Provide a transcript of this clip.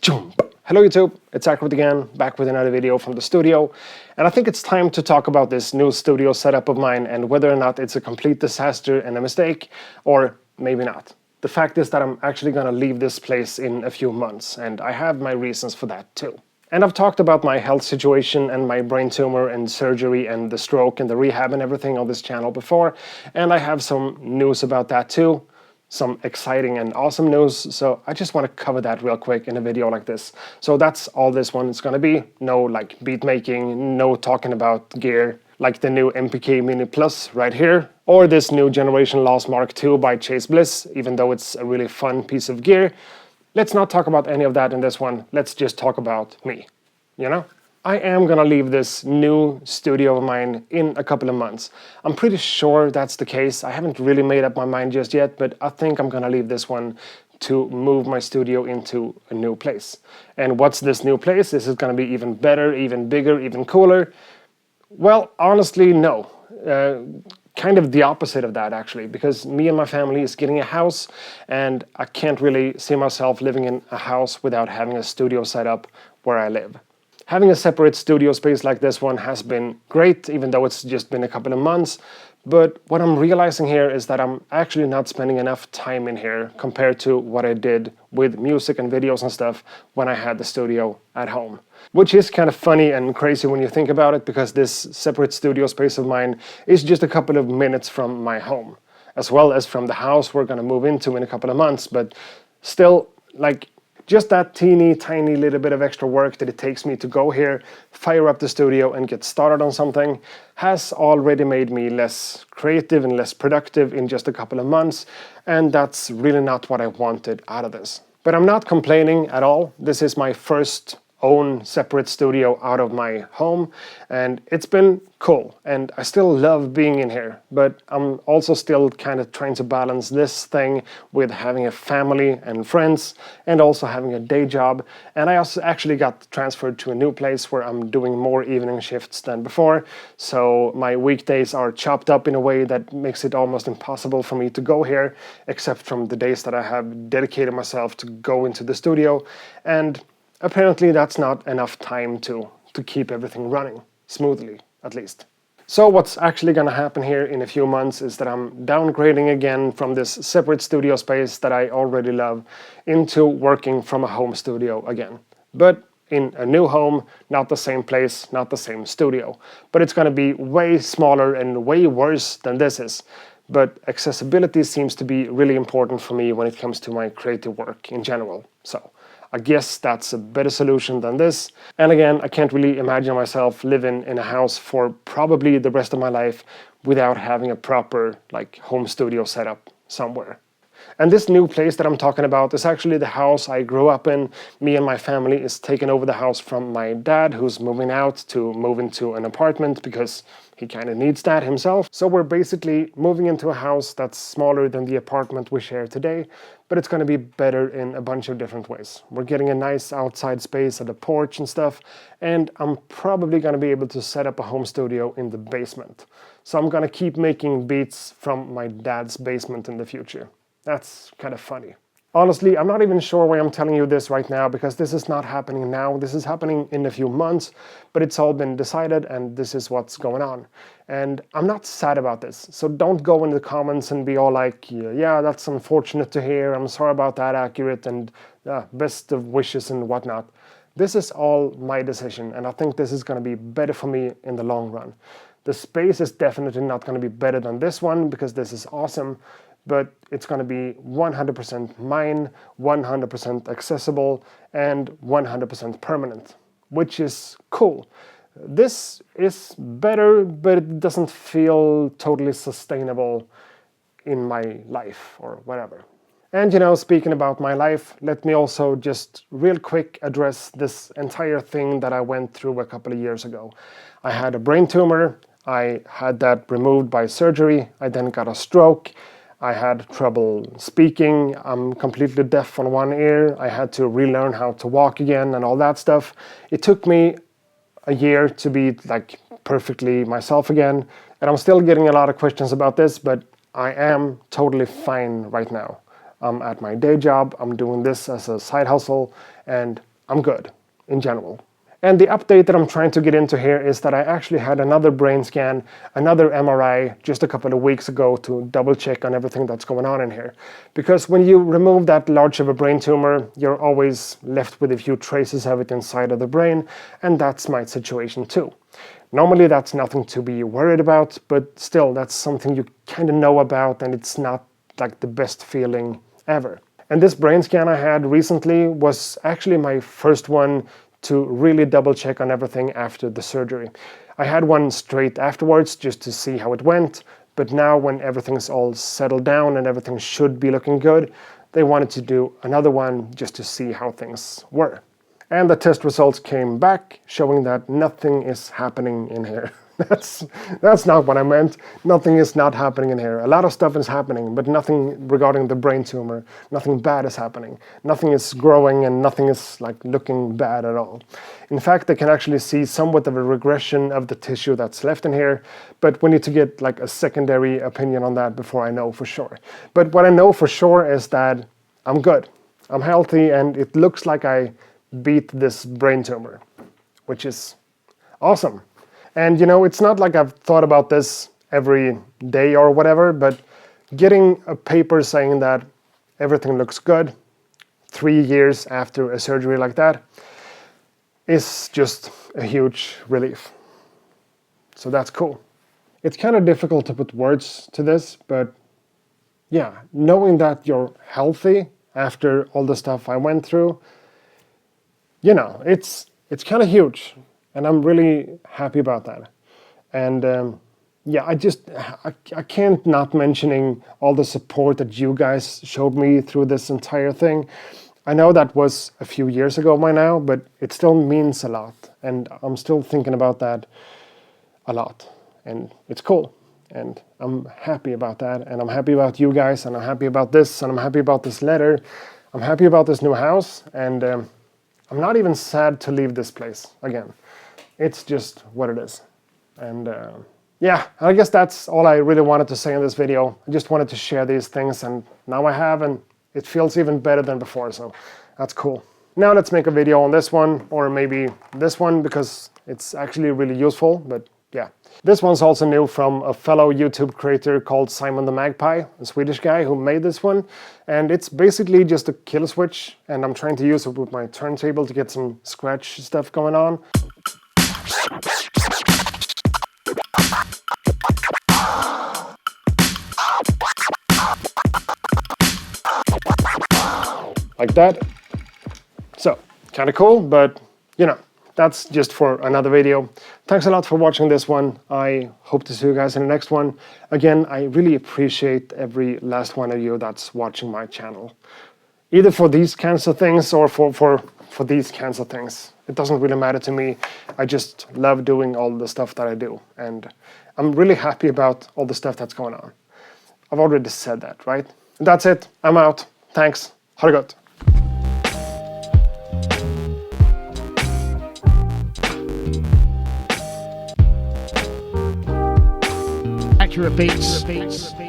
Jump. Hello YouTube, it's Acoustic again, back with another video from the studio. And I think it's time to talk about this new studio setup of mine and whether or not it's a complete disaster and a mistake, or maybe not. The fact is that I'm actually gonna leave this place in a few months, and I have my reasons for that too. And I've talked about my health situation and my brain tumor and surgery and the stroke and the rehab and everything on this channel before, and I have some news about that too. Some exciting and awesome news, so I just want to cover that real quick in a video like this. So that's all this one is going to be. No like beat making, no talking about gear like the new MPK Mini Plus right here, or this new Generation Loss Mark II by Chase Bliss, even though it's a really fun piece of gear. Let's not talk about any of that in this one. Let's just talk about me, you know? I am gonna leave this new studio of mine in a couple of months. I'm pretty sure that's the case. I haven't really made up my mind just yet, but I think I'm gonna leave this one to move my studio into a new place. And what's this new place? Is it gonna be even better, even bigger, even cooler? Well, honestly, no. Kind of the opposite of that, actually, because me and my family is getting a house, and I can't really see myself living in a house without having a studio set up where I live. Having a separate studio space like this one has been great, even though it's just been a couple of months. But what I'm realizing here is that I'm actually not spending enough time in here compared to what I did with music and videos and stuff when I had the studio at home. Which is kind of funny and crazy when you think about it, because this separate studio space of mine is just a couple of minutes from my home, as well as from the house we're gonna move into in a couple of months. But still, like, just that teeny tiny little bit of extra work that it takes me to go here, fire up the studio and get started on something has already made me less creative and less productive in just a couple of months, and that's really not what I wanted out of this. But I'm not complaining at all. This is my first own separate studio out of my home, and it's been cool, and I still love being in here, but I'm also still kind of trying to balance this thing with having a family and friends and also having a day job. And I also actually got transferred to a new place where I'm doing more evening shifts than before, so my weekdays are chopped up in a way that makes it almost impossible for me to go here, except from the days that I have dedicated myself to go into the studio. And apparently that's not enough time to keep everything running smoothly, at least. So what's actually gonna happen here in a few months is that I'm downgrading again from this separate studio space that I already love into working from a home studio again. But in a new home, not the same place, not the same studio. But it's gonna be way smaller and way worse than this is. But accessibility seems to be really important for me when it comes to my creative work in general. So I guess that's a better solution than this. And again, I can't really imagine myself living in a house for probably the rest of my life without having a proper like home studio setup somewhere. And this new place that I'm talking about is actually the house I grew up in. Me and my family is taking over the house from my dad, who's moving out to move into an apartment because he kind of needs that himself. So we're basically moving into a house that's smaller than the apartment we share today, but it's going to be better in a bunch of different ways. We're getting a nice outside space at the porch and stuff, and I'm probably going to be able to set up a home studio in the basement. So I'm going to keep making beats from my dad's basement in the future. That's kind of funny. Honestly, I'm not even sure why I'm telling you this right now, because this is not happening now. This is happening in a few months, but it's all been decided and this is what's going on. And I'm not sad about this. So don't go in the comments and be all like, yeah, that's unfortunate to hear. I'm sorry about that, Accurate, and best of wishes and whatnot. This is all my decision, and I think this is going to be better for me in the long run. The space is definitely not going to be better than this one because this is awesome. But it's going to be 100% mine, 100% accessible, and 100% permanent, which is cool. This is better, but it doesn't feel totally sustainable in my life or whatever. And you know, speaking about my life, let me also just real quick address this entire thing that I went through a couple of years ago. I had a brain tumor. I had that removed by surgery. I then got a stroke. I had trouble speaking. I'm completely deaf on one ear. I had to relearn how to walk again and all that stuff. It took me a year to be like perfectly myself again. And I'm still getting a lot of questions about this, but I am totally fine right now. I'm at my day job, I'm doing this as a side hustle, and I'm good in general. And the update that I'm trying to get into here is that I actually had another brain scan, another MRI just a couple of weeks ago to double check on everything that's going on in here. Because when you remove that large of a brain tumor, you're always left with a few traces of it inside of the brain, and that's my situation too. Normally that's nothing to be worried about, but still that's something you kind of know about, and it's not like the best feeling ever. And this brain scan I had recently was actually my first one to really double check on everything after the surgery. I had one straight afterwards just to see how it went, but now when everything's all settled down and everything should be looking good, they wanted to do another one just to see how things were. And the test results came back showing that nothing is happening in here. That's not what I meant. Nothing is not happening in here. A lot of stuff is happening, but nothing regarding the brain tumor. Nothing bad is happening. Nothing is growing and nothing is like looking bad at all. In fact, they can actually see somewhat of a regression of the tissue that's left in here, but we need to get like a secondary opinion on that before I know for sure. But what I know for sure is that I'm good. I'm healthy, and it looks like I beat this brain tumor, which is awesome. And you know, it's not like I've thought about this every day or whatever, but getting a paper saying that everything looks good 3 years after a surgery like that is just a huge relief. So that's cool. It's kind of difficult to put words to this, but yeah, knowing that you're healthy after all the stuff I went through, you know, it's kind of huge. And I'm really happy about that. And yeah, I can't not mentioning all the support that you guys showed me through this entire thing. I know that was a few years ago by now, but it still means a lot. And I'm still thinking about that a lot. And it's cool. And I'm happy about that. And I'm happy about you guys. And I'm happy about this. And I'm happy about this letter. I'm happy about this new house. And I'm not even sad to leave this place again. It's just what it is. And yeah, I guess that's all I really wanted to say in this video. I just wanted to share these things, and now I have, and it feels even better than before, so that's cool. Now let's make a video on this one, or maybe this one, because it's actually really useful, but yeah. This one's also new from a fellow YouTube creator called Simon the Magpie, a Swedish guy who made this one. And it's basically just a kill switch, and I'm trying to use it with my turntable to get some scratch stuff going on. Like that. So, kind of cool, but you know, that's just for another video. Thanks a lot for watching this one. I hope to see you guys in the next one. Again, I really appreciate every last one of you that's watching my channel. Either for these kinds of things or for these kinds of things. It doesn't really matter to me. I just love doing all the stuff that I do. And I'm really happy about all the stuff that's going on. I've already said that, right? That's it. I'm out. Thanks. Ha det gott. Accurate beats.